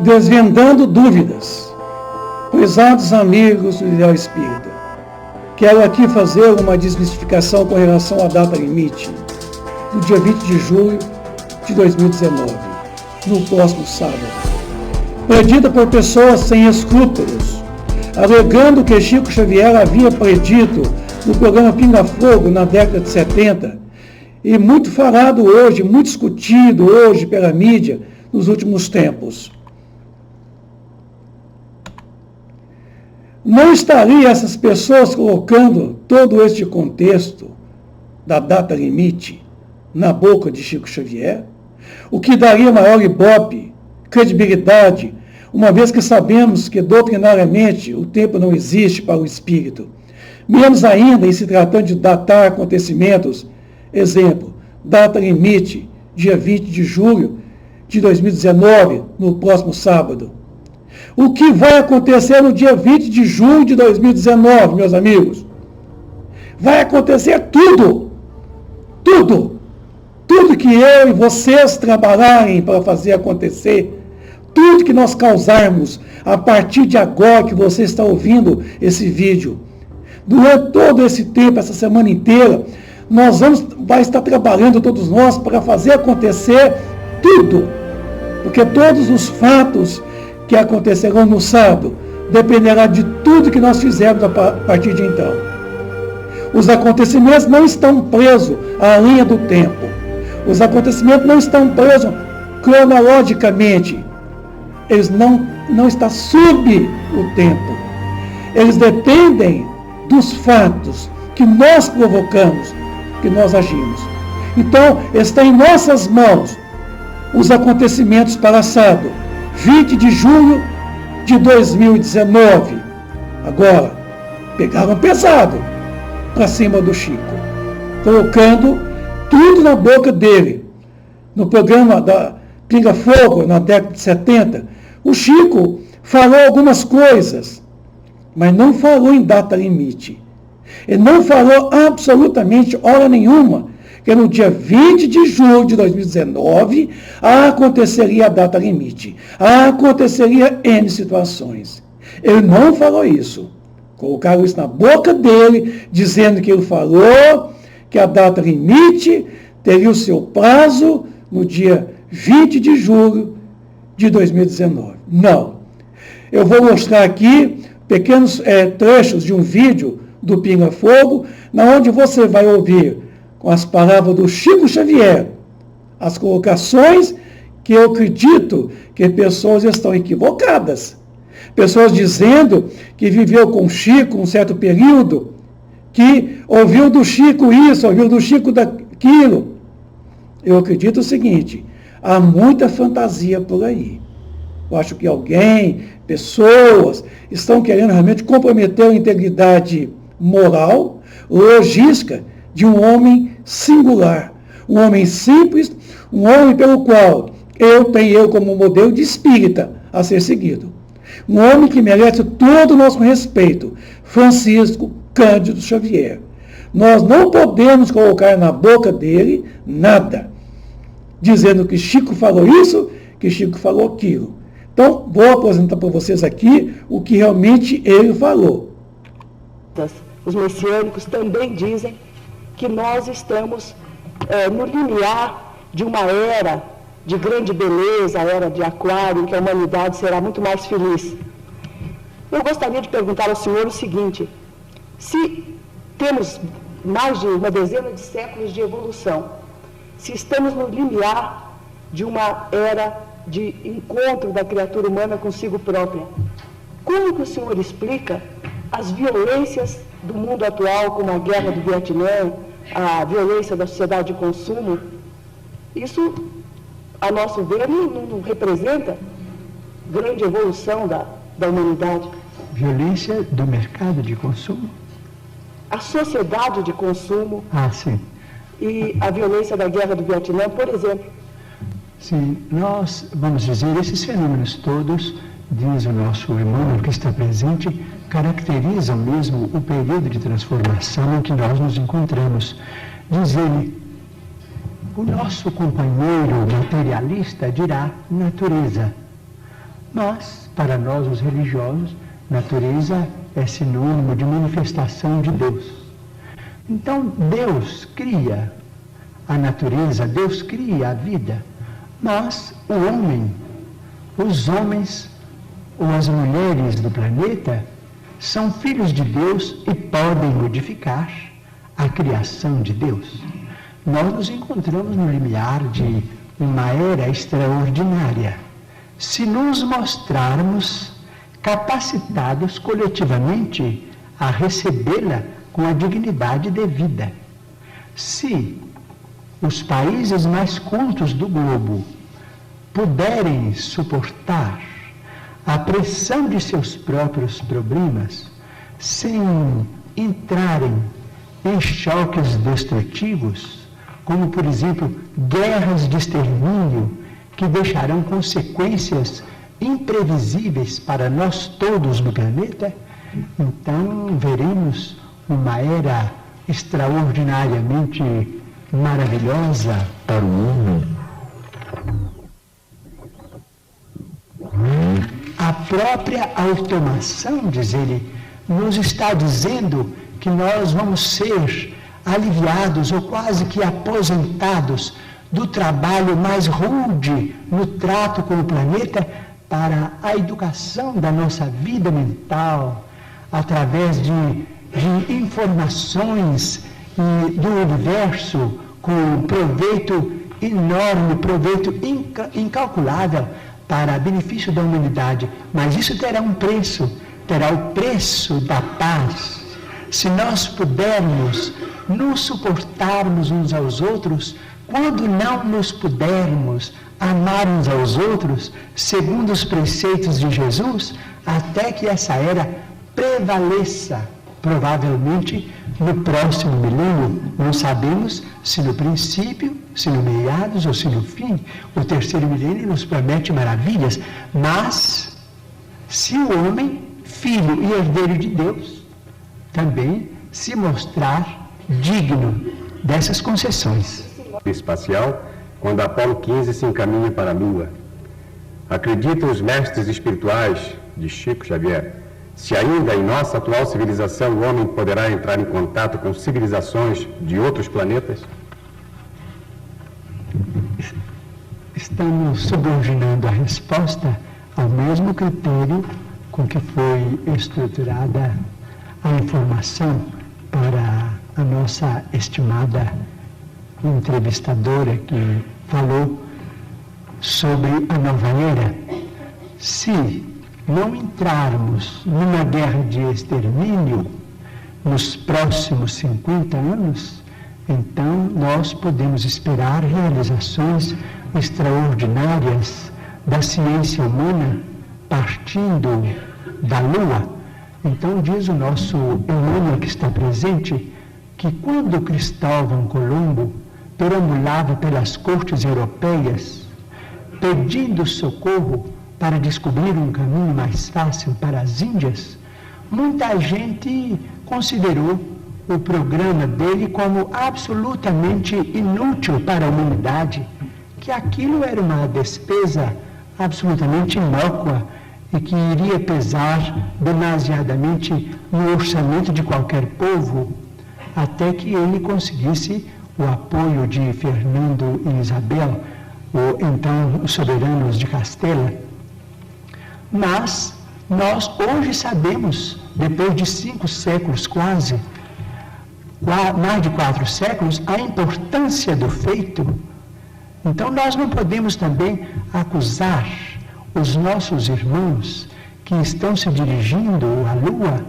Desvendando dúvidas. Prezados amigos do Ideal Espírita, quero aqui fazer uma desmistificação com relação à data limite do dia 20 de julho de 2019, no próximo sábado, predita por pessoas sem escrúpulos, alegando que Chico Xavier havia predito no programa Pinga Fogo na década de 70, e muito falado hoje, muito discutido hoje pela mídia nos últimos tempos. Não estariam essas pessoas colocando todo este contexto da data limite na boca de Chico Xavier? O que daria maior ibope, credibilidade, uma vez que sabemos que doutrinariamente o tempo não existe para o espírito. Menos ainda em se tratando de datar acontecimentos. Exemplo, data limite, dia 20 de julho de 2019, no próximo sábado. O que vai acontecer no dia 20 de julho de 2019, meus amigos? Vai acontecer tudo. Tudo. Tudo que eu e vocês trabalharem para fazer acontecer, tudo que nós causarmos a partir de agora que você está ouvindo esse vídeo, durante todo esse tempo, essa semana inteira, vai estar trabalhando todos nós para fazer acontecer tudo. Porque todos os fatos que acontecerão no sábado dependerá de tudo que nós fizermos a partir de então. Os acontecimentos não estão presos à linha do tempo. Os acontecimentos não estão presos cronologicamente. Eles não estão sob o tempo. Eles dependem dos fatos que nós provocamos, que nós agimos. Então, está em nossas mãos os acontecimentos para sábado, 20 de julho de 2019. Agora, pegaram pesado para cima do Chico, colocando tudo na boca dele. No programa da Pinga Fogo, na década de 70, o Chico falou algumas coisas, mas não falou em data limite. Ele não falou absolutamente hora nenhuma que no dia 20 de julho de 2019 aconteceria a data limite, aconteceria N situações. Ele não falou isso. Colocaram isso na boca dele, dizendo que ele falou que a data limite teria o seu prazo no dia 20 de julho de 2019. Não. Eu vou mostrar aqui pequenos trechos de um vídeo do Pinga Fogo, na onde você vai ouvir, com as palavras do Chico Xavier, as colocações que eu acredito que pessoas estão equivocadas. Pessoas dizendo que viveu com Chico um certo período, que ouviu do Chico isso, ouviu do Chico daquilo. Eu acredito o seguinte, há muita fantasia por aí. Eu acho que pessoas, estão querendo realmente comprometer a integridade moral, logística de um homem singular, um homem simples, um homem pelo qual eu como modelo de espírita a ser seguido. Um homem que merece todo o nosso respeito, Francisco Cândido Xavier. Nós não podemos colocar na boca dele nada, dizendo que Chico falou isso, que Chico falou aquilo. Então, vou apresentar para vocês aqui o que realmente ele falou. Os messiânicos também dizem que nós estamos no limiar de uma era de grande beleza, a era de Aquário, em que a humanidade será muito mais feliz. Eu gostaria de perguntar ao senhor o seguinte: se temos mais de uma dezena de séculos de evolução, se estamos no limiar de uma era de encontro da criatura humana consigo própria, como que o senhor explica as violências do mundo atual, como a guerra do Vietnã, a violência da sociedade de consumo? Isso, a nosso ver, não representa grande evolução da humanidade. Violência do mercado de consumo? A sociedade de consumo. Sim. E a violência da guerra do Vietnã, por exemplo. Sim, nós, vamos dizer, esses fenômenos todos, diz o nosso Emmanuel que está presente, caracterizam mesmo o período de transformação em que nós nos encontramos. Diz ele, o nosso companheiro materialista dirá natureza. Mas, para nós, os religiosos, natureza é sinônimo de manifestação de Deus. Então, Deus cria a natureza, Deus cria a vida, mas o homem, os homens ou as mulheres do planeta são filhos de Deus e podem modificar a criação de Deus. Nós nos encontramos no limiar de uma era extraordinária, se nos mostrarmos capacitados coletivamente a recebê-la com a dignidade devida. Se os países mais cultos do globo puderem suportar a pressão de seus próprios problemas, sem entrarem em choques destrutivos, como, por exemplo, guerras de extermínio, que deixarão consequências imprevisíveis para nós todos no planeta, então veremos uma era extraordinariamente maravilhosa para o homem. A própria automação, diz ele, nos está dizendo que nós vamos ser aliviados ou quase que aposentados do trabalho mais rude no trato com o planeta para a educação da nossa vida mental, através de informações do universo com proveito enorme, proveito incalculável para benefício da humanidade. Mas isso terá um preço, terá o preço da paz. Se nós pudermos nos suportarmos uns aos outros, quando não nos pudermos amar uns aos outros, segundo os preceitos de Jesus, até que essa era prevaleça, provavelmente no próximo milênio. Não sabemos se no princípio, se no meados ou se no fim. O terceiro milênio nos promete maravilhas, mas se o homem, filho e herdeiro de Deus, também se mostrar digno dessas concessões. Espacial, quando Apolo 15 se encaminha para a Lua. Acreditam os mestres espirituais de Chico Xavier, se ainda em nossa atual civilização o homem poderá entrar em contato com civilizações de outros planetas? Estamos subordinando a resposta ao mesmo critério com que foi estruturada a informação para a nossa estimada entrevistadora que falou sobre a nova era. Se não entrarmos numa guerra de extermínio nos próximos 50 anos, então nós podemos esperar realizações extraordinárias da ciência humana partindo da Lua. Então diz o nosso Emmanuel que está presente que quando Cristóvão Colombo perambulava pelas cortes europeias pedindo socorro para descobrir um caminho mais fácil para as Índias, muita gente considerou o programa dele como absolutamente inútil para a humanidade, que aquilo era uma despesa absolutamente inócua e que iria pesar demasiadamente no orçamento de qualquer povo, até que ele conseguisse o apoio de Fernando e Isabel, ou então os soberanos de Castela. Mas nós hoje sabemos, depois de 5 séculos quase, mais de 4 séculos, a importância do feito. Então nós não podemos também acusar os nossos irmãos que estão se dirigindo à Lua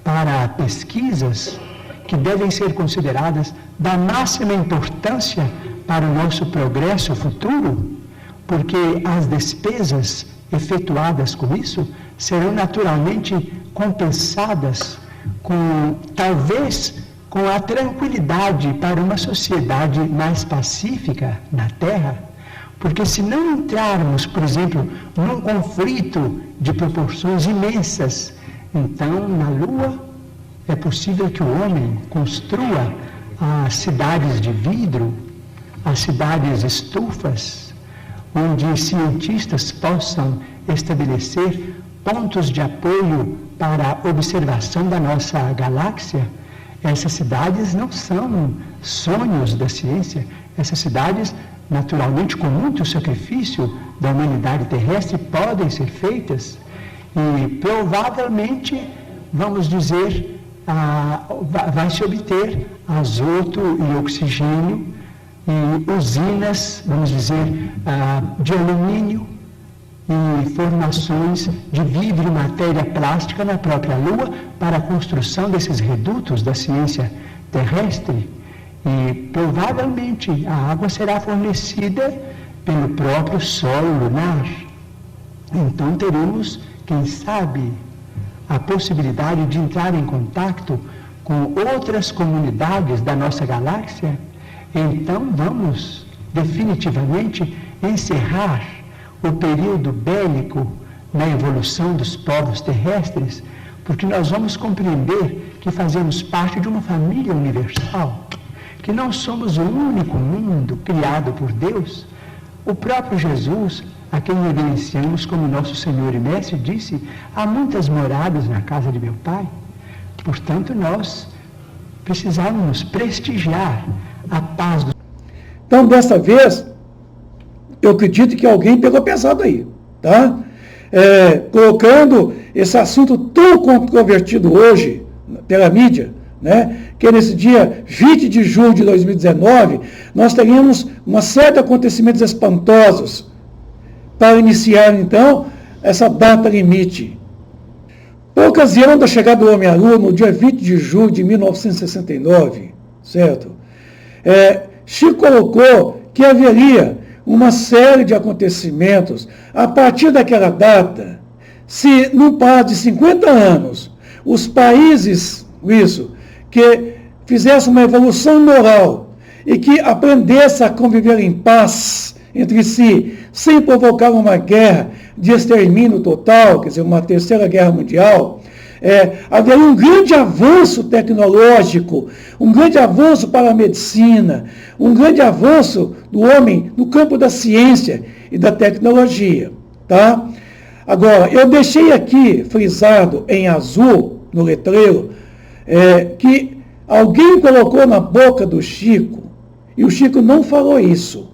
para pesquisas que devem ser consideradas da máxima importância para o nosso progresso futuro, porque as despesas efetuadas com isso serão naturalmente compensadas talvez com a tranquilidade para uma sociedade mais pacífica na Terra, porque se não entrarmos, por exemplo, num conflito de proporções imensas, então na Lua é possível que o homem construa as cidades de vidro, as cidades estufas, onde cientistas possam estabelecer pontos de apoio para a observação da nossa galáxia. Essas cidades não são sonhos da ciência, essas cidades, naturalmente, com muito sacrifício da humanidade terrestre, podem ser feitas e provavelmente, vamos dizer, vai se obter azoto e oxigênio e usinas, vamos dizer, de alumínio e formações de vidro e matéria plástica na própria Lua para a construção desses redutos da ciência terrestre. E provavelmente a água será fornecida pelo próprio solo lunar. Então teremos, quem sabe, a possibilidade de entrar em contato com outras comunidades da nossa galáxia. Então vamos definitivamente encerrar o período bélico na evolução dos povos terrestres, porque nós vamos compreender que fazemos parte de uma família universal, que não somos o único mundo criado por Deus. O próprio Jesus, a quem reverenciamos como nosso Senhor e Mestre, disse: há muitas moradas na casa de meu Pai. Portanto, nós precisamos prestigiar a paz do... Então, desta vez, eu acredito que alguém pegou pesado aí, tá? Colocando esse assunto tão controvertido hoje pela mídia, né? Que nesse dia 20 de julho de 2019, nós teríamos uma série de acontecimentos espantosos para iniciar, então, essa data limite. Por ocasião da chegada do homem à Lua, no dia 20 de julho de 1969, certo? Chico colocou que haveria uma série de acontecimentos a partir daquela data, se num prazo de 50 anos, os países, que fizessem uma evolução moral e que aprendessem a conviver em paz entre si, sem provocar uma guerra de extermínio total, quer dizer, uma terceira guerra mundial, haveria um grande avanço tecnológico, um grande avanço para a medicina, um grande avanço do homem no campo da ciência e da tecnologia. Tá? Agora, eu deixei aqui frisado em azul, no letreiro, que alguém colocou na boca do Chico, e o Chico não falou isso,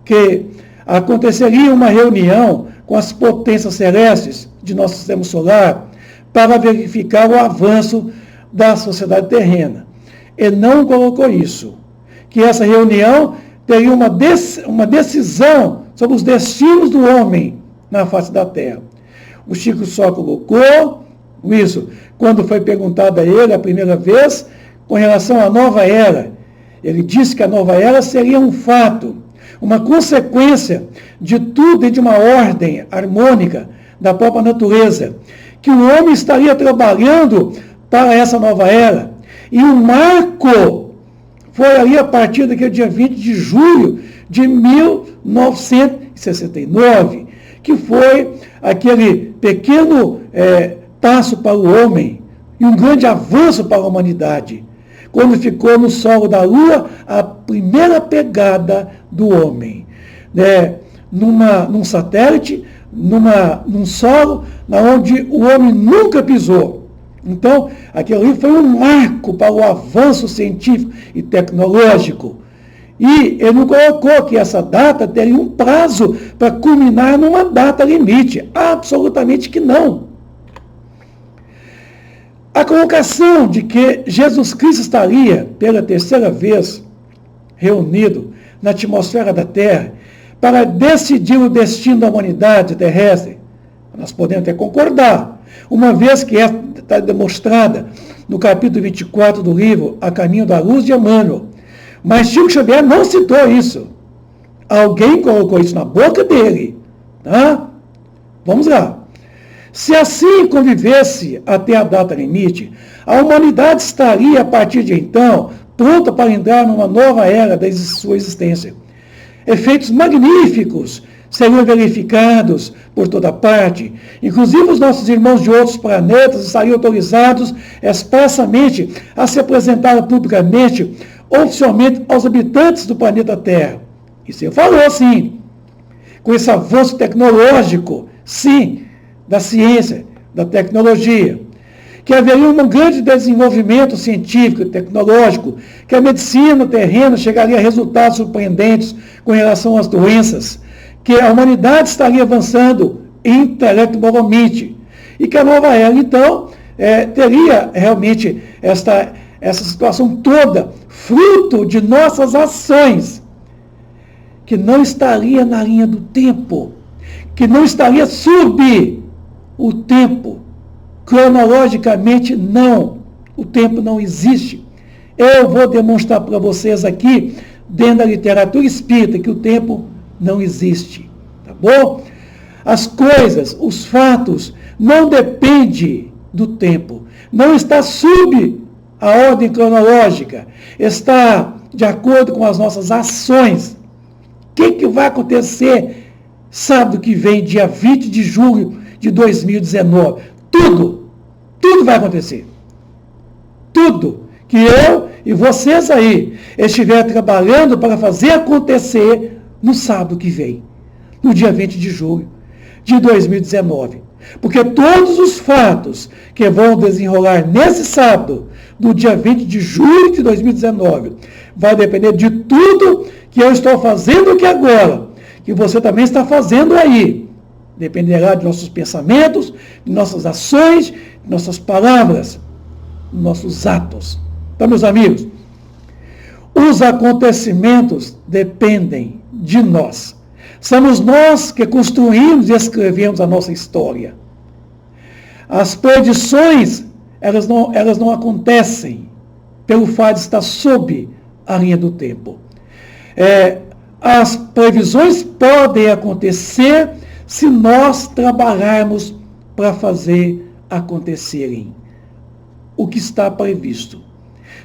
que aconteceria uma reunião com as potências celestes de nosso sistema solar para verificar o avanço da sociedade terrena. Ele não colocou isso, que essa reunião teria uma decisão sobre os destinos do homem na face da Terra. O Chico só colocou isso quando foi perguntado a ele a primeira vez com relação à nova era. Ele disse que a nova era seria um fato, uma consequência de tudo e de uma ordem harmônica da própria natureza, que o homem estaria trabalhando para essa nova era. E o marco foi ali a partir daquele dia 20 de julho de 1969, que foi aquele pequeno passo para o homem e um grande avanço para a humanidade, quando ficou no solo da Lua a primeira pegada do homem, num satélite, num solo onde o homem nunca pisou. Então, aquilo ali foi um marco para o avanço científico e tecnológico. E ele não colocou que essa data teria um prazo para culminar numa data limite. Absolutamente que não. A colocação de que Jesus Cristo estaria, pela terceira vez, reunido na atmosfera da Terra, para decidir o destino da humanidade terrestre, nós podemos até concordar, uma vez que está demonstrada no capítulo 24 do livro A Caminho da Luz de Emmanuel. Mas Chico Xavier não citou isso. Alguém colocou isso na boca dele. Tá? Vamos lá. Se assim convivesse até a data limite, a humanidade estaria, a partir de então, pronta para entrar numa nova era da sua existência. Efeitos magníficos seriam verificados por toda parte. Inclusive os nossos irmãos de outros planetas estariam autorizados expressamente a se apresentar publicamente, oficialmente, aos habitantes do planeta Terra. Isso ele falou assim, com esse avanço tecnológico, sim, da ciência, da tecnologia, que haveria um grande desenvolvimento científico e tecnológico, que a medicina terrena chegaria a resultados surpreendentes com relação às doenças, que a humanidade estaria avançando intelectualmente, e que a nova era, então, teria realmente essa situação toda, fruto de nossas ações, que não estaria na linha do tempo, que não estaria sob o tempo. Cronologicamente, não. O tempo não existe. Eu vou demonstrar para vocês aqui, dentro da literatura espírita, que o tempo não existe. Tá bom? As coisas, os fatos, não dependem do tempo. Não está sob a ordem cronológica. Está de acordo com as nossas ações. O que vai acontecer sábado que vem, dia 20 de julho de 2019? Tudo vai acontecer. Tudo que eu e vocês aí estiverem trabalhando para fazer acontecer no sábado que vem, no dia 20 de julho de 2019. Porque todos os fatos que vão desenrolar nesse sábado, no dia 20 de julho de 2019, vai depender de tudo que eu estou fazendo aqui agora, que você também está fazendo aí. Dependerá de nossos pensamentos, de nossas ações, de nossas palavras, de nossos atos. Então, meus amigos, os acontecimentos dependem de nós. Somos nós que construímos e escrevemos a nossa história. As predições, elas não acontecem pelo fato de estar sob a linha do tempo. As previsões podem acontecer se nós trabalharmos para fazer acontecerem o que está previsto.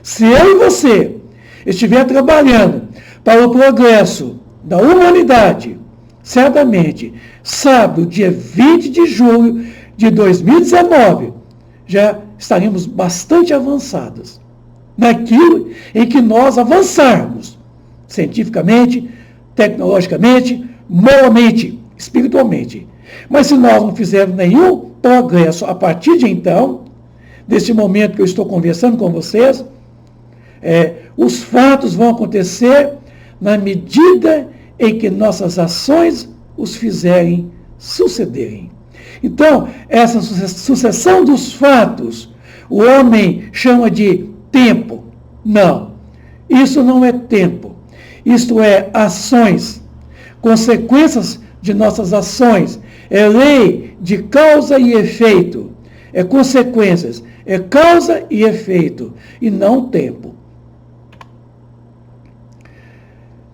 Se eu e você estiver trabalhando para o progresso da humanidade, certamente, sábado, dia 20 de julho de 2019, já estaremos bastante avançados naquilo em que nós avançarmos, cientificamente, tecnologicamente, moralmente, espiritualmente. Mas se nós não fizermos nenhum progresso a partir de então, desse momento que eu estou conversando com vocês, os fatos vão acontecer na medida em que nossas ações os fizerem sucederem. Então, essa sucessão dos fatos, o homem chama de tempo. Não, isso não é tempo. Isto é ações, consequências de nossas ações. É lei de causa e efeito. É consequências, é causa e efeito, e não tempo.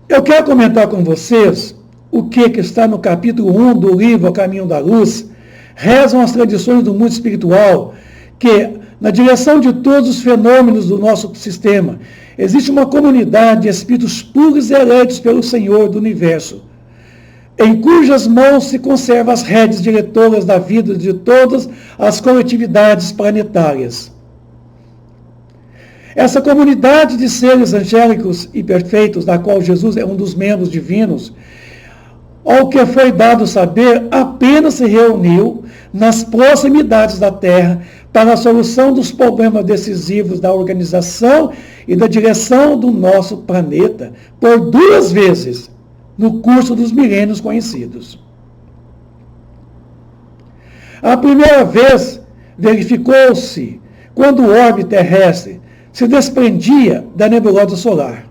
Eu quero comentar com vocês o que está no capítulo 1 do livro A Caminho da Luz. Rezam as tradições do mundo espiritual que, na direção de todos os fenômenos do nosso sistema, existe uma comunidade de espíritos puros e eleitos pelo Senhor do Universo, em cujas mãos se conservam as rédeas diretoras da vida de todas as coletividades planetárias. Essa comunidade de seres angélicos e perfeitos, da qual Jesus é um dos membros divinos, ao que foi dado saber, apenas se reuniu nas proximidades da Terra para a solução dos problemas decisivos da organização e da direção do nosso planeta por 2 vezes no curso dos milênios conhecidos. A primeira vez verificou-se quando o orbe terrestre se desprendia da nebulosa solar,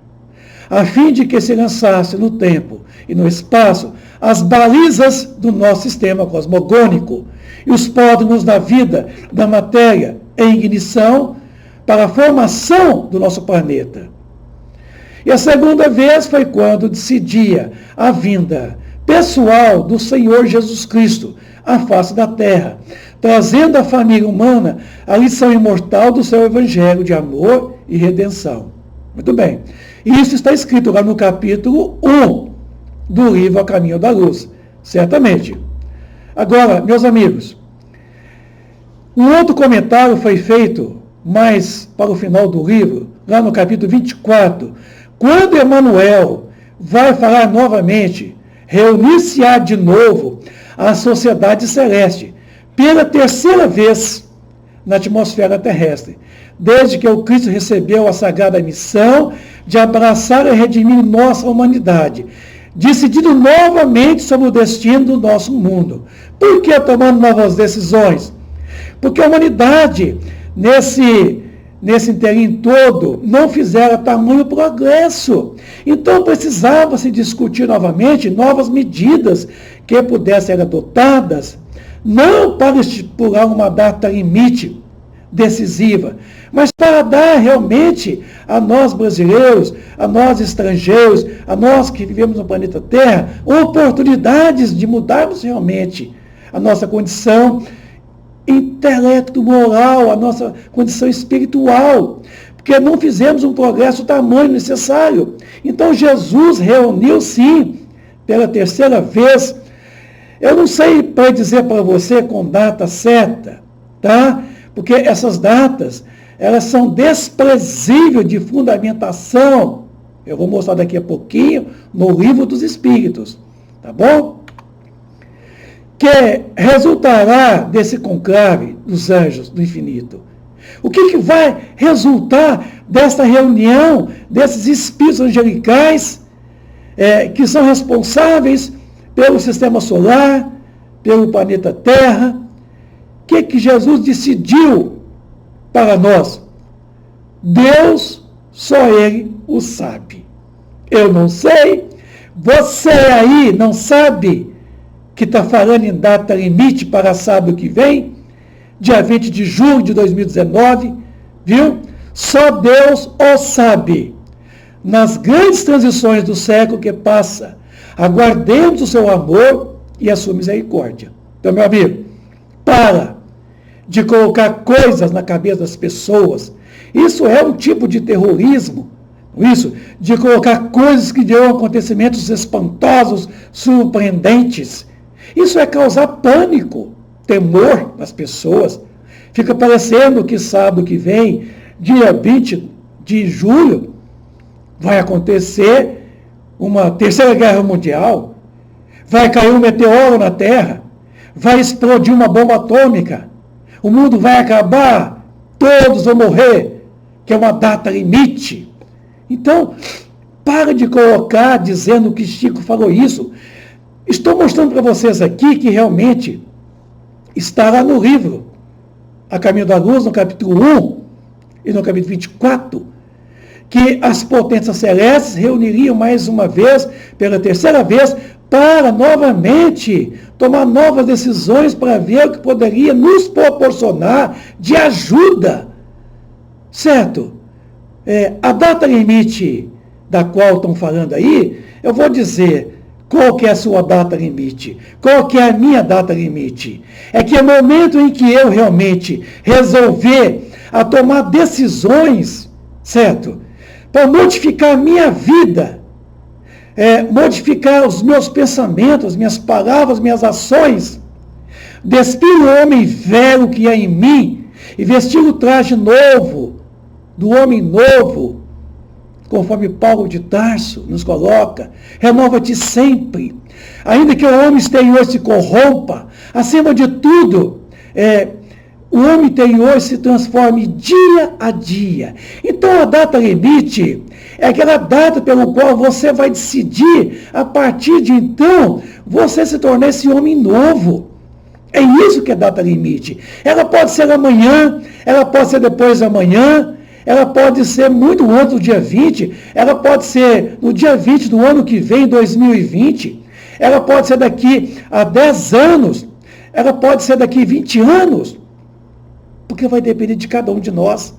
a fim de que se lançasse no tempo e no espaço as balizas do nosso sistema cosmogônico e os pródromos da vida, da matéria em ignição para a formação do nosso planeta. E a segunda vez foi quando decidia a vinda pessoal do Senhor Jesus Cristo à face da terra, trazendo à família humana a lição imortal do seu evangelho de amor e redenção. Muito bem. Isso está escrito lá no capítulo 1 do livro A Caminho da Luz, certamente. Agora, meus amigos, um outro comentário foi feito mais para o final do livro, lá no capítulo 24, quando Emmanuel vai falar novamente, reunir-se-á de novo à sociedade celeste, pela terceira vez na atmosfera terrestre, desde que o Cristo recebeu a sagrada missão de abraçar e redimir nossa humanidade, decidindo novamente sobre o destino do nosso mundo. Por que tomando novas decisões? Porque a humanidade, nesse interim todo, não fizera tamanho progresso. Então precisava se discutir novamente novas medidas que pudessem ser adotadas, não para estipular uma data limite decisiva, mas para dar realmente a nós brasileiros, a nós estrangeiros, a nós que vivemos no planeta Terra, oportunidades de mudarmos realmente a nossa condição intelecto-moral, a nossa condição espiritual, porque não fizemos um progresso do tamanho necessário. Então Jesus reuniu, sim, pela terceira vez. Eu não sei para dizer para você com data certa, tá? Porque essas datas, elas são desprezíveis de fundamentação. Eu vou mostrar daqui a pouquinho no Livro dos Espíritos, tá bom? Que resultará desse conclave dos anjos do infinito. O que vai resultar desta reunião desses espíritos angelicais que são responsáveis pelo sistema solar, pelo planeta Terra? O que Jesus decidiu para nós? Deus, só Ele o sabe. Eu não sei, você aí não sabe, que está falando em data limite para sábado que vem, dia 20 de julho de 2019, viu? Só Deus o sabe. Nas grandes transições do século que passa, aguardemos o seu amor e a sua misericórdia. Então, meu amigo, para de colocar coisas na cabeça das pessoas. Isso é um tipo de terrorismo. Isso, de colocar coisas que dão acontecimentos espantosos, surpreendentes. Isso é causar pânico, temor nas pessoas. Fica parecendo que sábado que vem, dia 20 de julho, vai acontecer uma terceira guerra mundial, vai cair um meteoro na Terra, vai explodir uma bomba atômica, o mundo vai acabar, todos vão morrer, que é uma data limite. Então, para de colocar dizendo que Chico falou isso. Estou mostrando para vocês aqui que realmente está lá no livro A Caminho da Luz, no capítulo 1 e no capítulo 24, que as potências celestes reuniriam mais uma vez, pela terceira vez, para novamente tomar novas decisões para ver o que poderia nos proporcionar de ajuda. Certo? A data limite da qual estão falando aí, eu vou dizer qual que é a sua data limite, qual que é a minha data limite. É que é o momento em que eu realmente resolver a tomar decisões, certo? Para modificar a minha vida, modificar os meus pensamentos, minhas palavras, minhas ações, despir o homem velho que é em mim e vestir o traje novo, do homem novo, conforme Paulo de Tarso nos coloca, renova-te sempre, ainda que o homem exterior se corrompa, acima de tudo, o homem interior se transforme dia a dia. Então a data limite é aquela data pela qual você vai decidir, a partir de então, você se tornar esse homem novo. É isso que é data limite. Ela pode ser amanhã, ela pode ser depois da manhã, ela pode ser muito antes do dia 20, ela pode ser no dia 20 do ano que vem, 2020, ela pode ser daqui a 10 anos, ela pode ser daqui a 20 anos, porque vai depender de cada um de nós.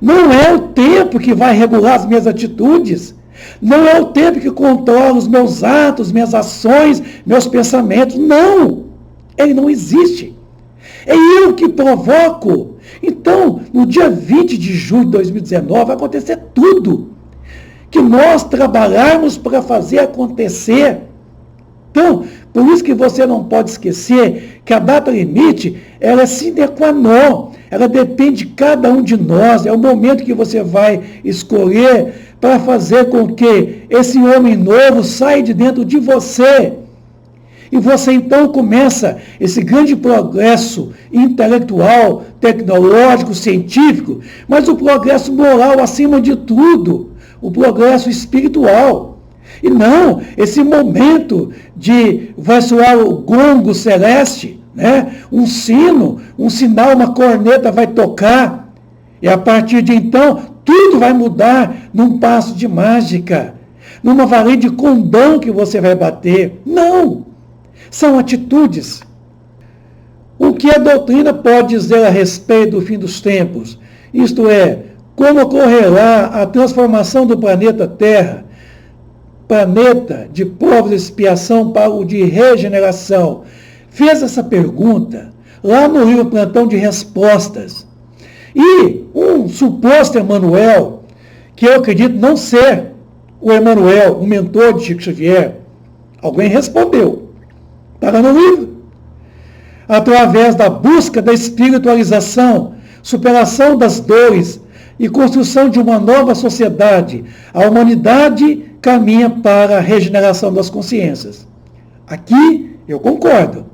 Não é o tempo que vai regular as minhas atitudes, não é o tempo que controla os meus atos, minhas ações, meus pensamentos, não, ele não existe. É eu que provoco. Então, no dia 20 de julho de 2019, vai acontecer tudo que nós trabalharmos para fazer acontecer. Então, por isso que você não pode esquecer que a data limite, ela é sine qua non, ela depende de cada um de nós, é o momento que você vai escolher para fazer com que esse homem novo saia de dentro de você. E você então começa esse grande progresso intelectual, tecnológico, científico, mas o progresso moral acima de tudo, o progresso espiritual. E não, esse momento de vai soar o gongo celeste, né? Um sino, um sinal, uma corneta vai tocar, e a partir de então, tudo vai mudar num passo de mágica, numa varinha de condão que você vai bater. Não! São atitudes. O que a doutrina pode dizer a respeito do fim dos tempos? Isto é, como ocorrerá a transformação do planeta Terra, planeta de provas de expiação para o de regeneração? Fez essa pergunta lá no livro Plantão de Respostas. E um suposto Emmanuel, que eu acredito não ser o Emmanuel, o mentor de Chico Xavier, alguém respondeu. Está no livro. Através da busca da espiritualização, superação das dores e construção de uma nova sociedade, a humanidade caminha para a regeneração das consciências. Aqui eu concordo.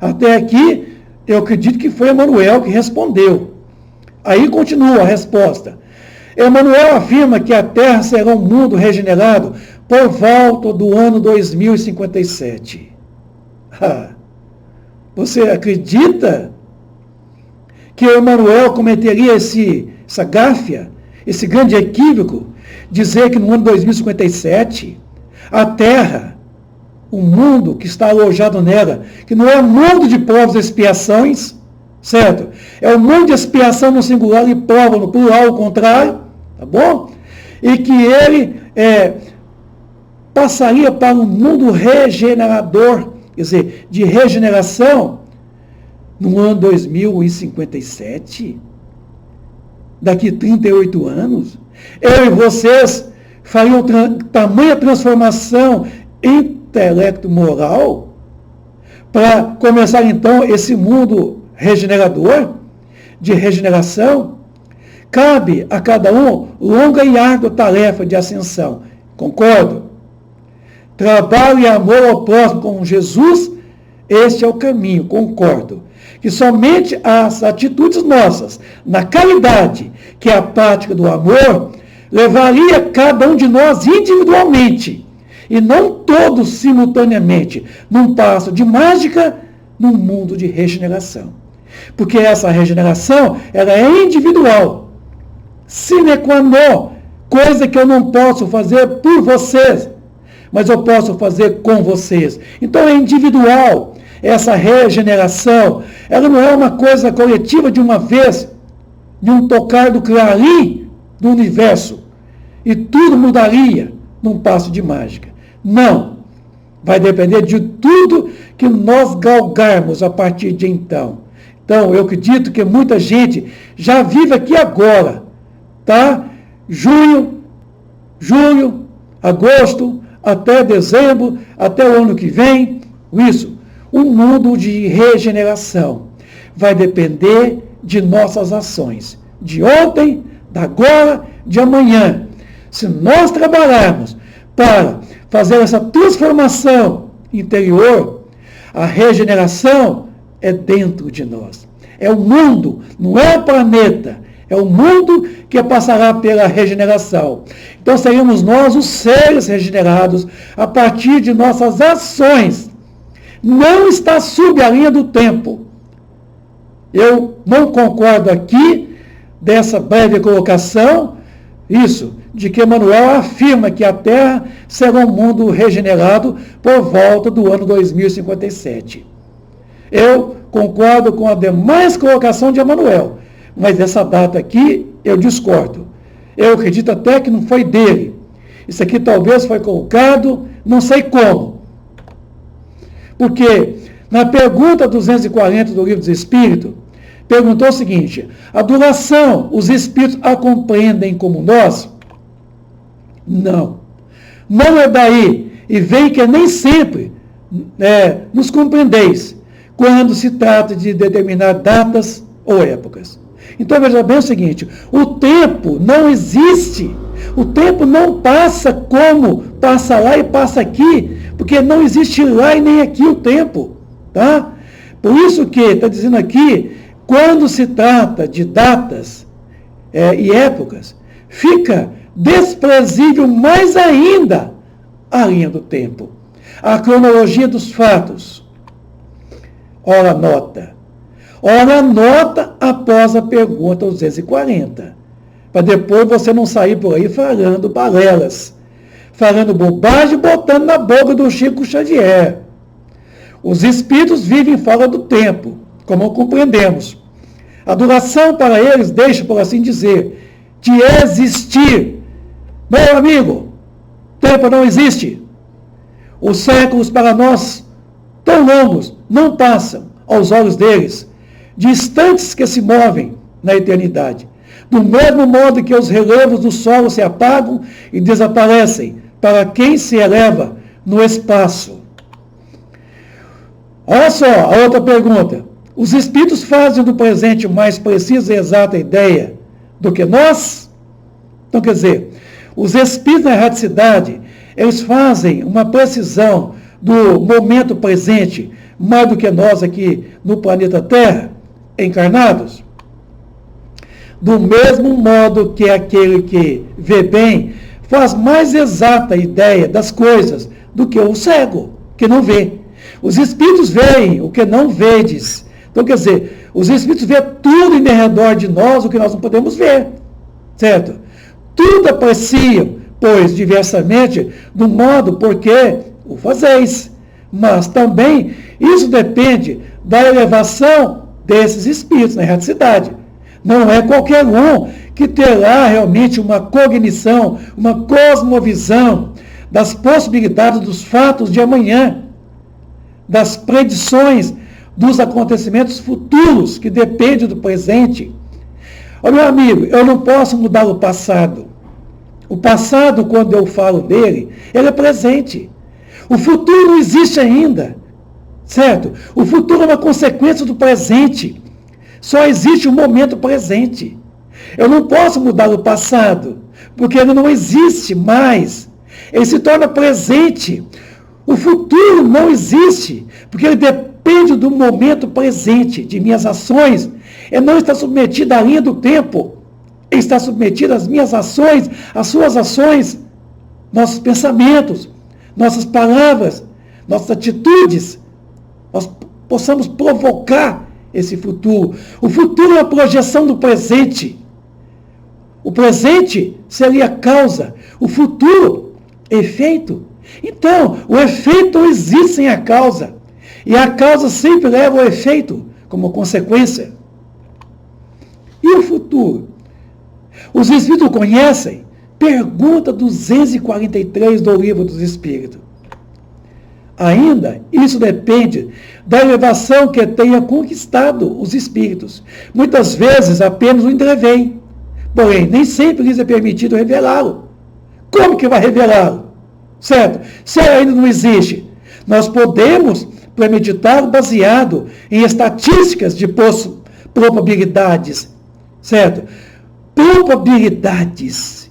Até aqui eu acredito que foi Emmanuel que respondeu. Aí continua a resposta. Emmanuel afirma que a Terra será um mundo regenerado por volta do ano 2057. Você acredita que Emmanuel cometeria essa gáfia, esse grande equívoco, dizer que no ano 2057 a Terra, o mundo que está alojado nela, que não é um mundo de provas e expiações, certo? É um mundo de expiação no singular e prova no plural, ao contrário, tá bom? E que ele passaria para um mundo regenerador, quer dizer, de regeneração, no ano 2057, daqui 38 anos, eu e vocês fariam tamanha transformação intelecto-moral para começar então esse mundo regenerador, de regeneração. Cabe a cada um longa e árdua tarefa de ascensão. Concordo? Trabalho e amor ao próximo com Jesus, este é o caminho, concordo. Que somente as atitudes nossas, na caridade, que é a prática do amor, levaria cada um de nós individualmente, e não todos simultaneamente, num passo de mágica, num mundo de regeneração. Porque essa regeneração, ela é individual, sine qua non, coisa que eu não posso fazer por vocês, mas eu posso fazer com vocês. Então é individual. Essa regeneração, ela não é uma coisa coletiva de uma vez, de um tocar do clarim do universo, e tudo mudaria num passo de mágica. Não. Vai depender de tudo que nós galgarmos a partir de então. Então, eu acredito que muita gente já vive aqui agora, tá? Junho, julho, agosto, até dezembro, até o ano que vem, isso. Um mundo de regeneração vai depender de nossas ações, de ontem, da agora, de amanhã. Se nós trabalharmos para fazer essa transformação interior, a regeneração é dentro de nós. É o mundo, não é o planeta, é o mundo que passará pela regeneração. Então seremos nós os seres regenerados a partir de nossas ações. Não está sob a linha do tempo. Eu não concordo aqui dessa breve colocação, isso, de que Emmanuel afirma que a Terra será um mundo regenerado por volta do ano 2057. Eu concordo com a demais colocação de Emmanuel, mas essa data aqui eu discordo. Eu acredito até que não foi dele. Isso aqui talvez foi colocado, não sei como. Porque na pergunta 240 do Livro dos Espíritos, perguntou o seguinte: a duração, os Espíritos a compreendem como nós? Não. Não é daí. E vem que nem sempre nos compreendeis quando se trata de determinar datas ou épocas. Então veja bem o seguinte: o tempo não existe. O tempo não passa como passa lá e passa aqui, porque não existe lá e nem aqui o tempo, tá? Por isso que está dizendo aqui, quando se trata de datas e épocas, fica desprezível mais ainda a linha do tempo, a cronologia dos fatos. Ora nota após a pergunta 240, para depois você não sair por aí falando balelas, falando bobagem, botando na boca do Chico Xavier. Os espíritos vivem fora do tempo, como compreendemos. A duração para eles deixa, por assim dizer, de existir. Meu amigo, tempo não existe. Os séculos para nós, tão longos, não passam aos olhos deles, de instantes que se movem na eternidade. Do mesmo modo que os relevos do solo se apagam e desaparecem para quem se eleva no espaço. Olha só, a outra pergunta. Os espíritos fazem do presente mais precisa e exata ideia do que nós? Então, quer dizer, os espíritos na erraticidade, eles fazem uma precisão do momento presente mais do que nós aqui no planeta Terra, encarnados? Do mesmo modo que aquele que vê bem faz mais exata ideia das coisas do que o cego, que não vê. Os espíritos veem o que não vedes. Então, quer dizer, os espíritos veem tudo em redor de nós, o que nós não podemos ver. Certo? Tudo apreciam, pois, diversamente, do modo porque o fazeis. Mas também isso depende da elevação desses espíritos na erraticidade. Não é qualquer um que terá realmente uma cognição, uma cosmovisão das possibilidades dos fatos de amanhã, das predições dos acontecimentos futuros que dependem do presente. Ô, meu amigo, eu não posso mudar o passado. O passado, quando eu falo dele, ele é presente. O futuro não existe ainda, certo? O futuro é uma consequência do presente. Só existe o momento presente. Eu não posso mudar o passado, porque ele não existe mais. Ele se torna presente. O futuro não existe, porque ele depende do momento presente, de minhas ações. Ele não está submetido à linha do tempo. Ele está submetido às minhas ações, às suas ações, nossos pensamentos, nossas palavras, nossas atitudes. Nós possamos provocar esse futuro. O futuro é a projeção do presente. O presente seria a causa. O futuro, efeito. Então, o efeito não existe sem a causa. E a causa sempre leva ao efeito como consequência. E o futuro? Os Espíritos conhecem? Pergunta 243 do Livro dos Espíritos. Ainda, isso depende da elevação que tenha conquistado os Espíritos. Muitas vezes apenas o entreveem. Porém, nem sempre lhes é permitido revelá-lo. Como que vai revelá-lo? Certo? Se ele ainda não existe, nós podemos premeditá-lo baseado em estatísticas de probabilidades. Certo? Probabilidades.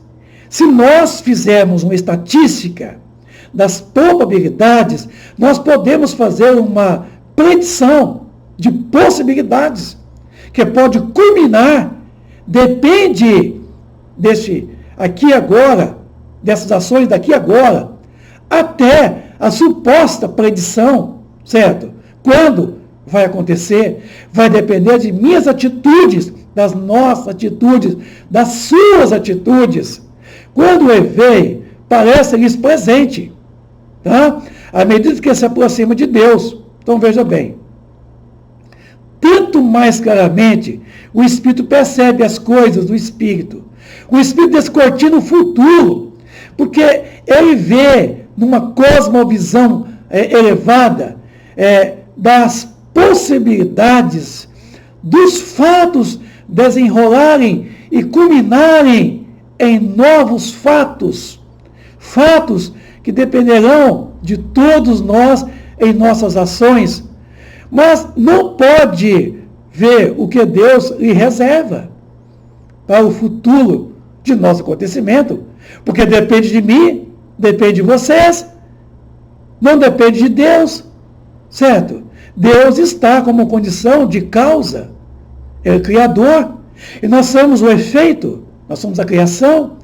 Se nós fizermos uma estatística das probabilidades, nós podemos fazer uma predição de possibilidades, que pode culminar, depende desse aqui agora, dessas ações daqui agora, até a suposta predição, certo? Quando vai acontecer, vai depender de minhas atitudes, das nossas atitudes, das suas atitudes. Quando o veio, parece-lhes presente, tá? À medida que se aproxima de Deus. Então veja bem, tanto mais claramente o Espírito percebe as coisas do Espírito. O Espírito descortina o futuro, porque ele vê numa cosmovisão elevada das possibilidades dos fatos desenrolarem e culminarem em novos fatos, fatos que dependerão de todos nós em nossas ações, mas não pode ver o que Deus lhe reserva para o futuro de nosso acontecimento, porque depende de mim, depende de vocês, não depende de Deus, certo? Deus está como condição de causa, Ele é o Criador, e nós somos o efeito, nós somos a criação.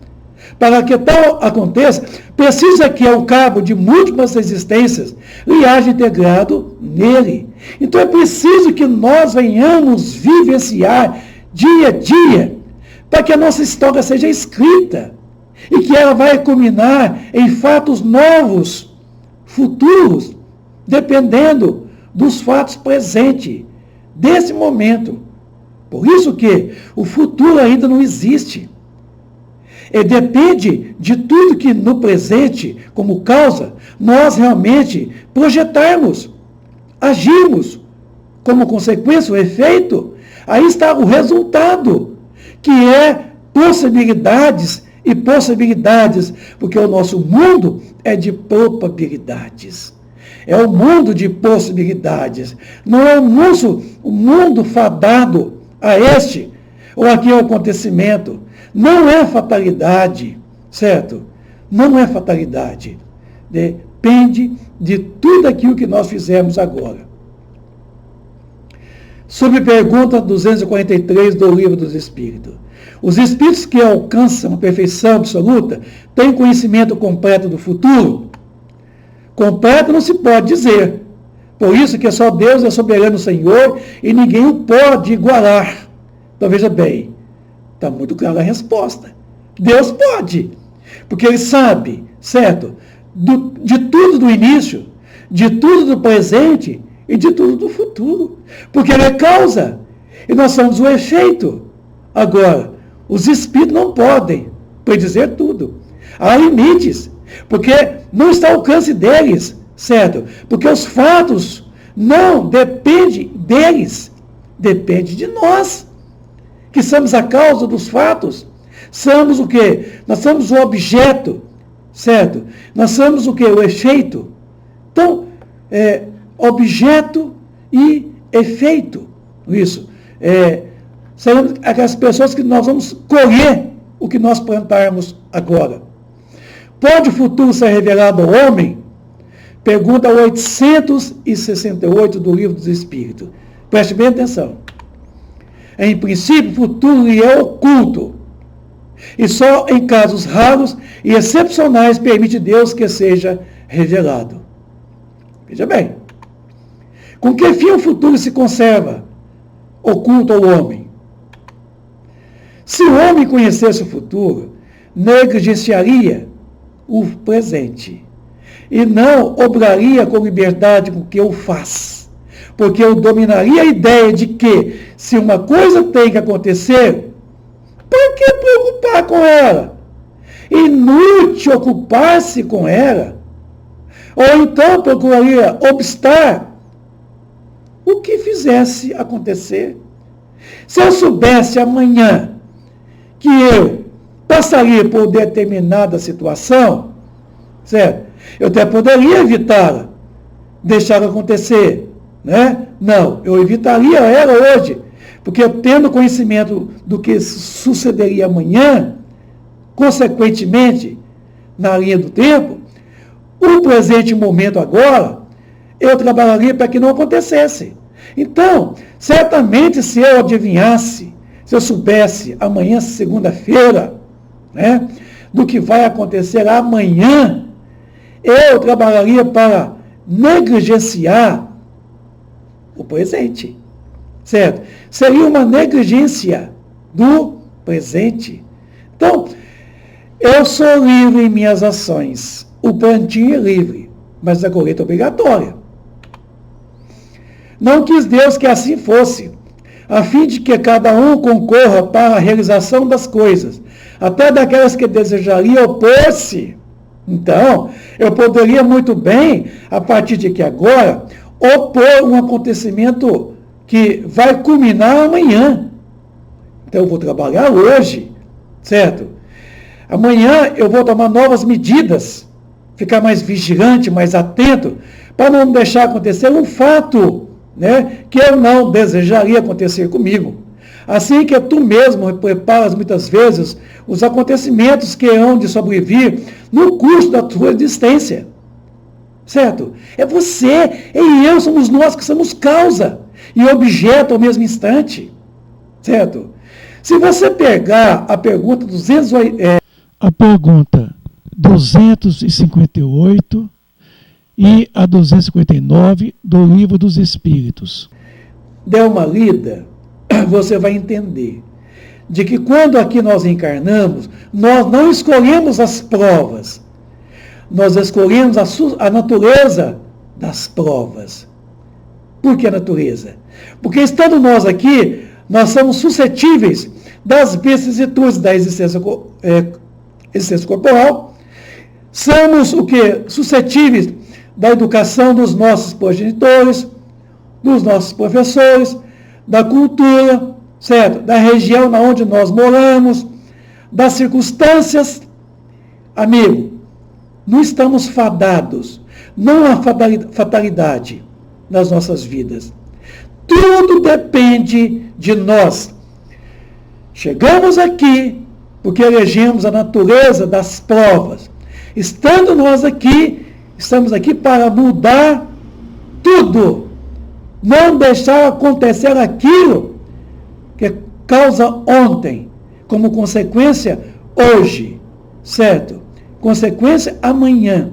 Para que tal aconteça, precisa que ao cabo de múltiplas existências lhe haja integrado nele. Então é preciso que nós venhamos vivenciar dia a dia, para que a nossa história seja escrita, e que ela vai culminar em fatos novos, futuros, dependendo dos fatos presentes, desse momento. Por isso que o futuro ainda não existe. E depende de tudo que no presente, como causa, nós realmente projetarmos, agirmos. Como consequência, o efeito, aí está o resultado, que é possibilidades e possibilidades, porque o nosso mundo é de probabilidades. É um mundo de possibilidades. Não é o mundo fadado a este ou aquele acontecimento. Não é fatalidade, certo? Não é fatalidade. Depende de tudo aquilo que nós fizemos agora. Sobre pergunta 243 do Livro dos Espíritos. Os espíritos que alcançam a perfeição absoluta têm conhecimento completo do futuro? Completo não se pode dizer. Por isso que só Deus é soberano Senhor e ninguém o pode igualar. Então veja bem, está muito clara a resposta. Deus pode, porque Ele sabe, certo? De tudo do início, de tudo do presente e de tudo do futuro. Porque Ele é causa e nós somos o efeito. Agora, os espíritos não podem predizer tudo. Há limites, porque não está ao alcance deles, certo? Porque os fatos não dependem deles, depende de nós, que somos a causa dos fatos. Somos o quê? Nós somos o objeto, certo? Nós somos o quê? O efeito. Então, objeto e efeito. Isso. Serão aquelas pessoas que nós vamos colher o que nós plantarmos agora. Pode o futuro ser revelado ao homem? Pergunta 868 do Livro dos Espíritos. Preste bem atenção. Em princípio, o futuro lhe é oculto. E só em casos raros e excepcionais permite Deus que seja revelado. Veja bem. Com que fim o futuro se conserva oculto ao homem? Se o homem conhecesse o futuro, negligenciaria o presente e não obraria com liberdade com que o faz. Porque eu dominaria a ideia de que, se uma coisa tem que acontecer, para que preocupar com ela? Inútil ocupar-se com ela. Ou então procuraria obstar o que fizesse acontecer. Se eu soubesse amanhã que eu passaria por determinada situação, certo? Eu até poderia evitá-la, deixar acontecer, né? Não, eu evitaria ela hoje, porque eu tendo conhecimento do que sucederia amanhã, consequentemente, na linha do tempo, o presente momento agora, eu trabalharia para que não acontecesse. Então, certamente, se eu adivinhasse, se eu soubesse amanhã, segunda-feira, né, do que vai acontecer amanhã, eu trabalharia para negligenciar o presente, certo? Seria uma negligência do presente. Então, eu sou livre em minhas ações. O plantio é livre, mas a colheita é obrigatória. Não quis Deus que assim fosse, a fim de que cada um concorra para a realização das coisas, até daquelas que desejaria opor-se. Então, eu poderia muito bem, a partir de que agora, opor um acontecimento que vai culminar amanhã. Então, eu vou trabalhar hoje, certo? Amanhã eu vou tomar novas medidas, ficar mais vigilante, mais atento, para não deixar acontecer um fato, né, que eu não desejaria acontecer comigo. Assim que tu mesmo preparas muitas vezes os acontecimentos que hão de sobrevir no curso da tua existência. certo? É você, e eu, somos nós que somos causa e objeto ao mesmo instante, certo? Se você pegar a pergunta 258 e a 259 do Livro dos Espíritos. Der uma lida, você vai entender de que quando aqui nós encarnamos, nós não escolhemos as provas, nós escolhemos a natureza das provas. Por que a natureza? Porque estando nós aqui, nós somos suscetíveis das vicissitudes da existência corporal, somos o quê? Suscetíveis da educação dos nossos progenitores, dos nossos professores, da cultura, certo? Da região na onde nós moramos, das circunstâncias. Amigo, não estamos fadados, não há fatalidade nas nossas vidas. Tudo depende de nós. Chegamos aqui porque elegemos a natureza das provas. Estando nós aqui, estamos aqui para mudar tudo. Não deixar acontecer aquilo que causa ontem, como consequência hoje, certo? Consequência amanhã.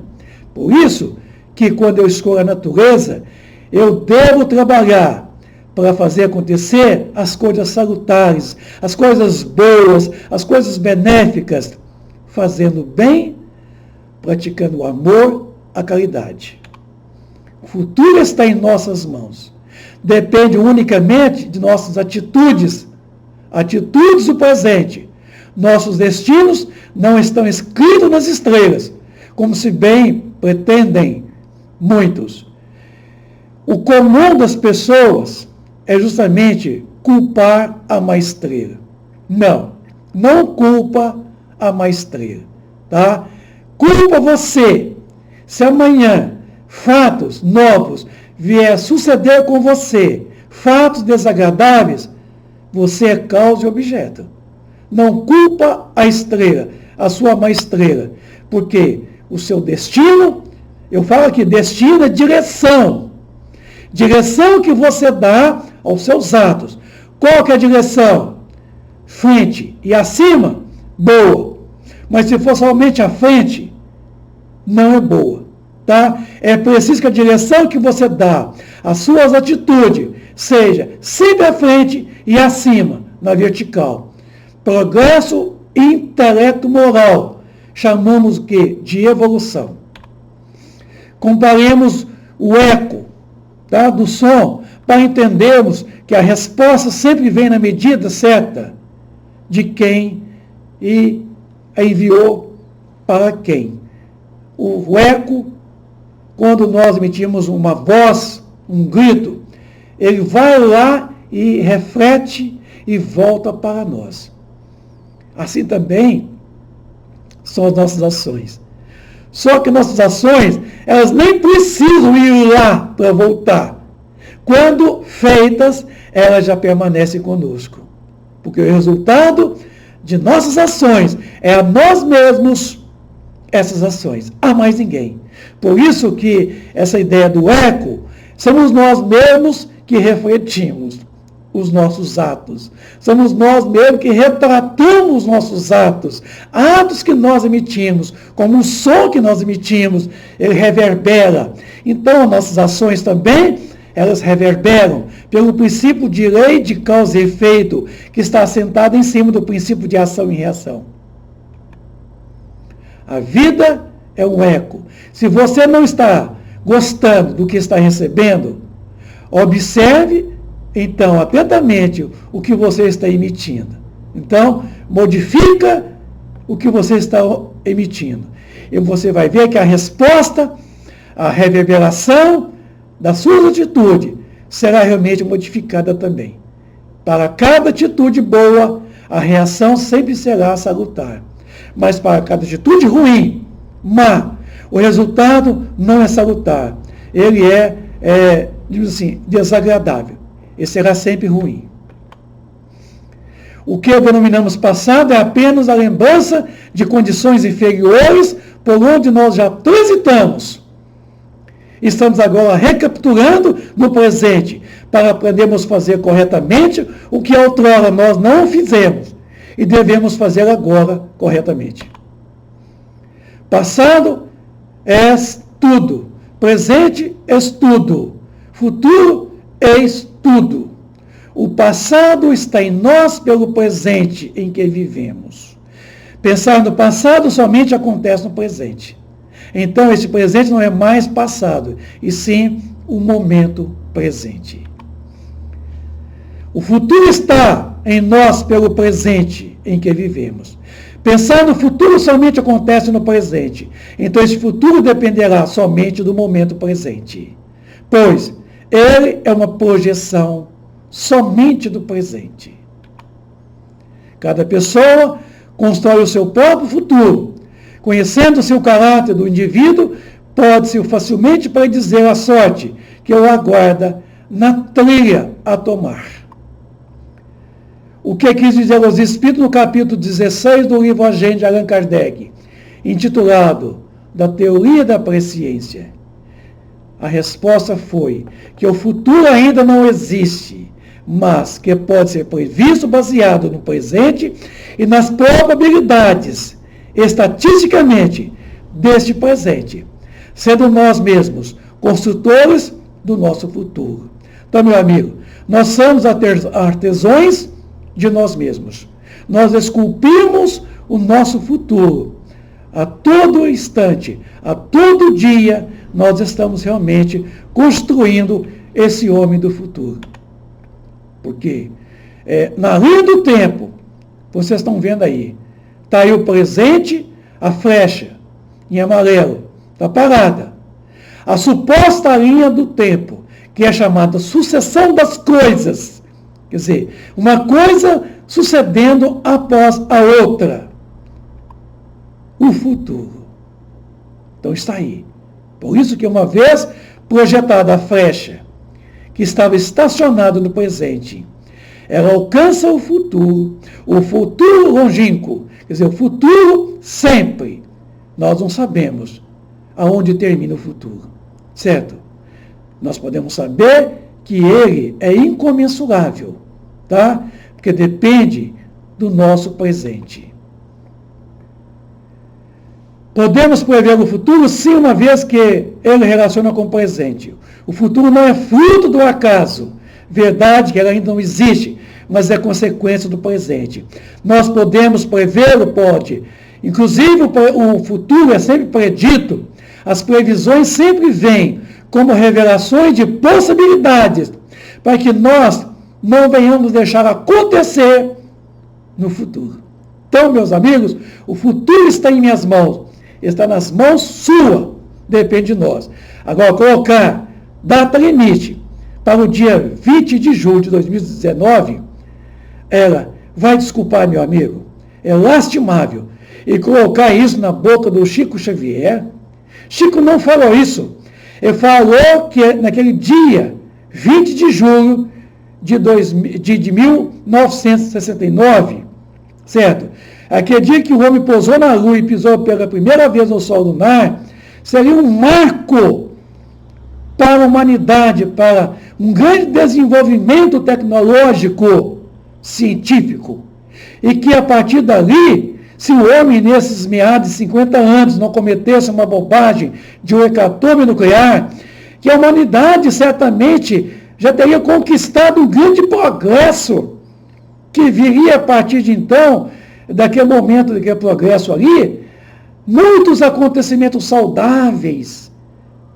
Por isso que quando eu escolho a natureza, eu devo trabalhar para fazer acontecer as coisas salutares, as coisas boas, as coisas benéficas, fazendo bem, praticando o amor, a caridade. O futuro está em nossas mãos. Depende unicamente de nossas atitudes do presente. Nossos destinos não estão escritos nas estrelas, como se bem pretendem muitos. O comum das pessoas é justamente culpar a má estrela. Não culpa a má estrela, tá? Culpa você. Se amanhã fatos novos vier suceder com você, fatos desagradáveis, você é causa e objeto. Não culpa a estrela, a sua má estrela, porque o seu destino, eu falo aqui, destino é direção. Direção que você dá aos seus atos. Qual que é a direção? Frente e acima, boa. Mas se for somente a frente, não é boa. Tá? É preciso que a direção que você dá às suas atitudes seja sempre à frente e acima, na vertical. Progresso intelecto moral. Chamamos o quê? De evolução. Comparemos o eco, tá, do som, para entendermos que a resposta sempre vem na medida certa de quem e a enviou para quem. O eco, quando nós emitimos uma voz, um grito, ele vai lá e reflete e volta para nós. Assim também são as nossas ações. Só que nossas ações, elas nem precisam ir lá para voltar. Quando feitas, elas já permanecem conosco. Porque o resultado de nossas ações é a nós mesmos essas ações, a mais ninguém. Por isso que essa ideia do eco, somos nós mesmos que refletimos os nossos atos. Somos nós mesmos que retratamos os nossos atos. Atos que nós emitimos, como um som que nós emitimos, ele reverbera. Então, nossas ações também, elas reverberam pelo princípio de lei de causa e efeito, que está assentado em cima do princípio de ação e reação. A vida é um eco. Se você não está gostando do que está recebendo, observe, então, atentamente o que você está emitindo. Então, modifica o que você está emitindo. E você vai ver que a resposta, a reverberação da sua atitude será realmente modificada também. Para cada atitude boa, a reação sempre será salutar. Mas para cada atitude ruim, má, o resultado não é salutar. Ele digamos assim, desagradável. E será sempre ruim. O que denominamos passado é apenas a lembrança de condições inferiores por onde nós já transitamos. estamos agora recapturando no presente para aprendermos a fazer corretamente o que outrora nós não fizemos e devemos fazer agora corretamente. Passado é tudo, presente é tudo, futuro é tudo. O passado está em nós pelo presente em que vivemos. Pensar no passado somente acontece no presente. Então, esse presente não é mais passado, e sim o momento presente. O futuro está em nós pelo presente em que vivemos. Pensar no futuro somente acontece no presente. Então, esse futuro dependerá somente do momento presente. Pois ele é uma projeção somente do presente. Cada pessoa constrói o seu próprio futuro. Conhecendo o seu caráter do indivíduo, pode-se facilmente predizer a sorte que o aguarda na trilha a tomar. O que quis dizer os Espíritos no capítulo 16 do livro Agente de Allan Kardec, intitulado Da Teoria da Presciência? A resposta foi que o futuro ainda não existe, mas que pode ser previsto baseado no presente e nas probabilidades, estatisticamente, deste presente, sendo nós mesmos construtores do nosso futuro. Então, meu amigo, nós somos artesãos de nós mesmos. Nós esculpimos o nosso futuro. A todo instante, a todo dia, nós estamos realmente construindo esse homem do futuro. Porque na linha do tempo, vocês estão vendo aí, está aí o presente, a flecha em amarelo, está parada. A suposta linha do tempo, que é chamada sucessão das coisas. Quer dizer, uma coisa sucedendo após a outra. O futuro. Então está aí. Por isso que uma vez projetada a flecha, que estava estacionada no presente, ela alcança o futuro longínquo, quer dizer, o futuro sempre. Nós não sabemos aonde termina o futuro, certo? Nós podemos saber que ele é incomensurável, tá? Porque depende do nosso presente. Podemos prever o futuro, sim, uma vez que ele relaciona com o presente. O futuro não é fruto do acaso. Verdade que ela ainda não existe, mas é consequência do presente. Nós podemos prevê-lo? Pode. Inclusive, o futuro é sempre predito. As previsões sempre vêm como revelações de possibilidades, para que nós não venhamos deixar acontecer no futuro. Então, meus amigos, o futuro está em minhas mãos. Está nas mãos sua. Depende de nós. Agora, colocar data limite para o dia 20 de julho de 2019, ela vai desculpar, meu amigo, é lastimável. E colocar isso na boca do Chico Xavier. Chico não falou isso. Ele falou que naquele dia, 20 de julho de 1969, certo? Aquele dia que o homem pousou na Lua e pisou pela primeira vez no Sol lunar, seria um marco para a humanidade, para um grande desenvolvimento tecnológico, científico. E que a partir dali, se o homem nesses meados de 50 anos não cometesse uma bobagem de um hecatombe nuclear, que a humanidade certamente já teria conquistado um grande progresso, que viria a partir de então, daquele momento, daquele progresso ali, muitos acontecimentos saudáveis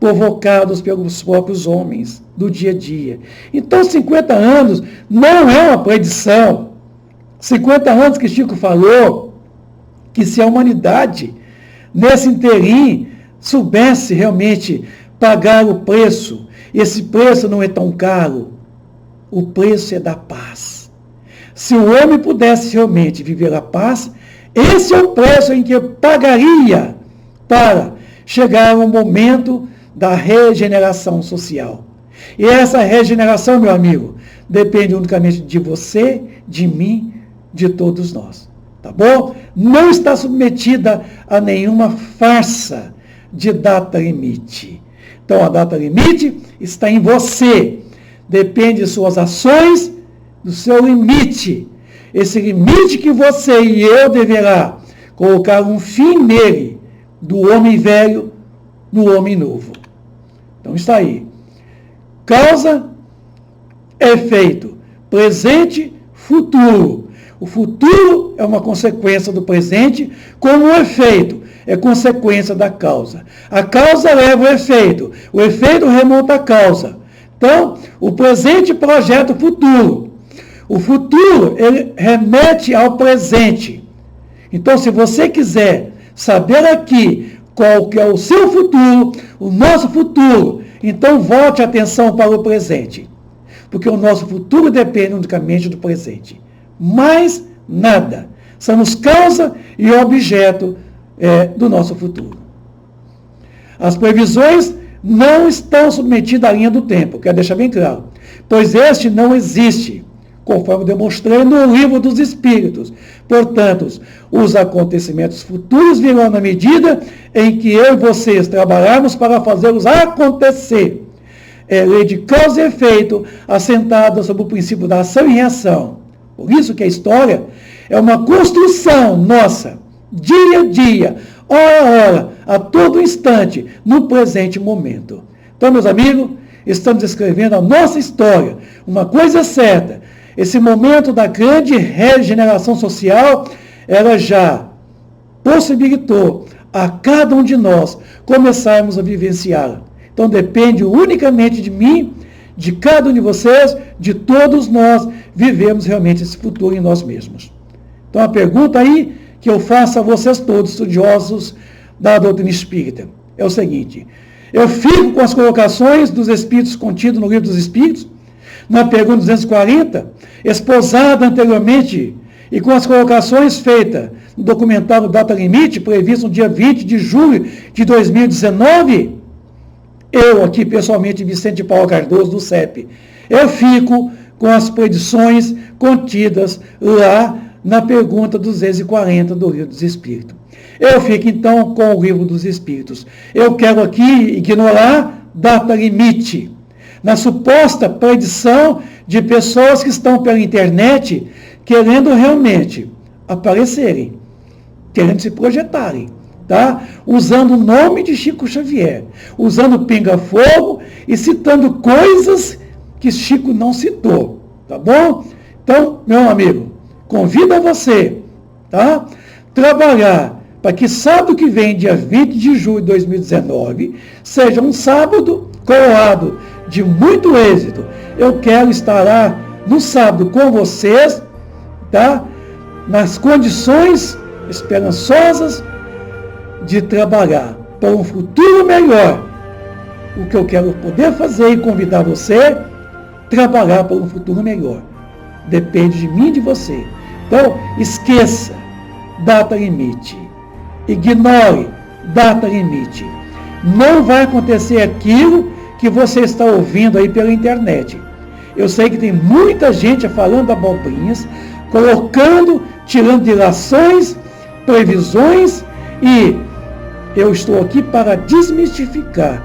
provocados pelos próprios homens do dia a dia. Então, 50 anos não é uma predição. 50 anos que Chico falou, que se a humanidade, nesse interim, soubesse realmente pagar o preço, esse preço não é tão caro, o preço é da paz. Se o homem pudesse realmente viver a paz, esse é o preço em que eu pagaria para chegar ao momento da regeneração social. E essa regeneração, meu amigo, depende unicamente de você, de mim, de todos nós. Tá bom? Não está submetida a nenhuma farsa de data limite. Então a data limite está em você. Depende de suas ações, do seu limite. Esse limite que você e eu deverá colocar um fim nele, do homem velho no homem novo. Então está aí. Causa, efeito, presente, futuro. O futuro é uma consequência do presente, como o efeito é consequência da causa. A causa leva o efeito remonta à causa. Então, o presente projeta o futuro. O futuro, ele remete ao presente. Então, se você quiser saber aqui qual que é o seu futuro, o nosso futuro, então volte a atenção para o presente. Porque o nosso futuro depende unicamente do presente. Mais nada. Somos causa e objeto do nosso futuro. As previsões não estão submetidas à linha do tempo, quero deixar bem claro, pois este não existe, conforme demonstrei no Livro dos Espíritos. Portanto, os acontecimentos futuros virão na medida em que eu e vocês trabalharmos para fazê-los acontecer. É lei de causa e efeito, assentada sobre o princípio da ação e reação. Por isso que a história é uma construção nossa, dia a dia, hora a hora, a todo instante, no presente momento. Então, meus amigos, estamos escrevendo a nossa história. Uma coisa é certa, esse momento da grande regeneração social, ela já possibilitou a cada um de nós começarmos a vivenciá-la. Então, depende unicamente de mim, de cada um de vocês, de todos nós, vivemos realmente esse futuro em nós mesmos. Então, a pergunta aí que eu faço a vocês todos, estudiosos da doutrina espírita, é o seguinte: eu fico com as colocações dos Espíritos contidas no Livro dos Espíritos, na pergunta 240, esposada anteriormente, e com as colocações feitas no documentário Data Limite, previsto no dia 20 de julho de 2019, eu aqui, pessoalmente, Vicente de Paula Cardoso, do CEP, eu fico com as predições contidas lá na pergunta 240 do Livro dos Espíritos. Eu fico, então, com o Livro dos Espíritos. Eu quero aqui ignorar data limite, na suposta predição de pessoas que estão pela internet querendo realmente aparecerem, querendo se projetarem, tá? Usando o nome de Chico Xavier, usando pinga-fogo e citando coisas que Chico não citou, tá bom? Então, meu amigo, convido a você, tá? Trabalhar para que sábado que vem, dia 20 de julho de 2019, seja um sábado coroado de muito êxito. Eu quero estar lá no sábado com vocês, tá? Nas condições esperançosas de trabalhar para um futuro melhor. O que eu quero poder fazer e convidar você a trabalhar para um futuro melhor. Depende de mim e de você. Então, esqueça data limite. Ignore data limite. Não vai acontecer aquilo que você está ouvindo aí pela internet. Eu sei que tem muita gente falando abobrinhas, colocando, tirando dilações, previsões, e eu estou aqui para desmistificar.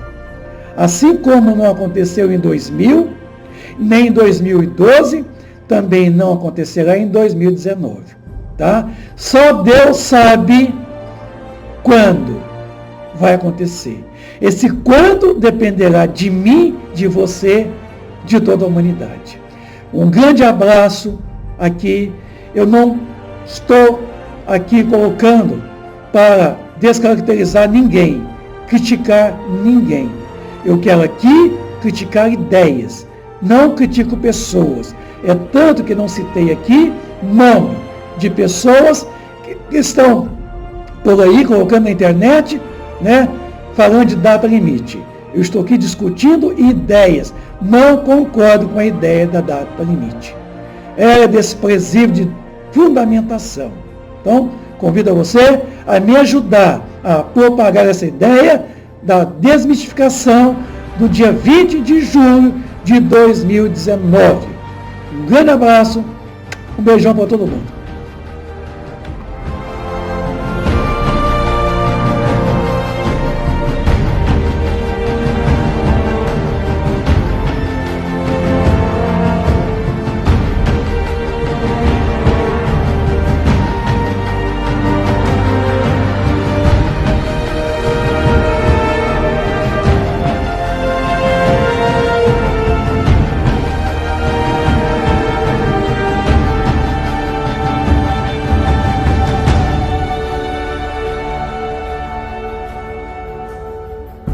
Assim como não aconteceu em 2000, nem em 2012, também não acontecerá em 2019. Tá? Só Deus sabe quando vai acontecer. Esse quando dependerá de mim, de você, de toda a humanidade. Um grande abraço aqui. Eu não estou aqui colocando para descaracterizar ninguém, criticar ninguém. Eu quero aqui criticar ideias, não critico pessoas. É tanto que não citei aqui nome de pessoas que estão por aí colocando na internet, né, falando de data limite. Eu estou aqui discutindo ideias, não concordo com a ideia da data limite. Ela é desprezível de fundamentação. Então, convido a você a me ajudar a propagar essa ideia da desmistificação do dia 20 de julho de 2019. Um grande abraço, um beijão para todo mundo.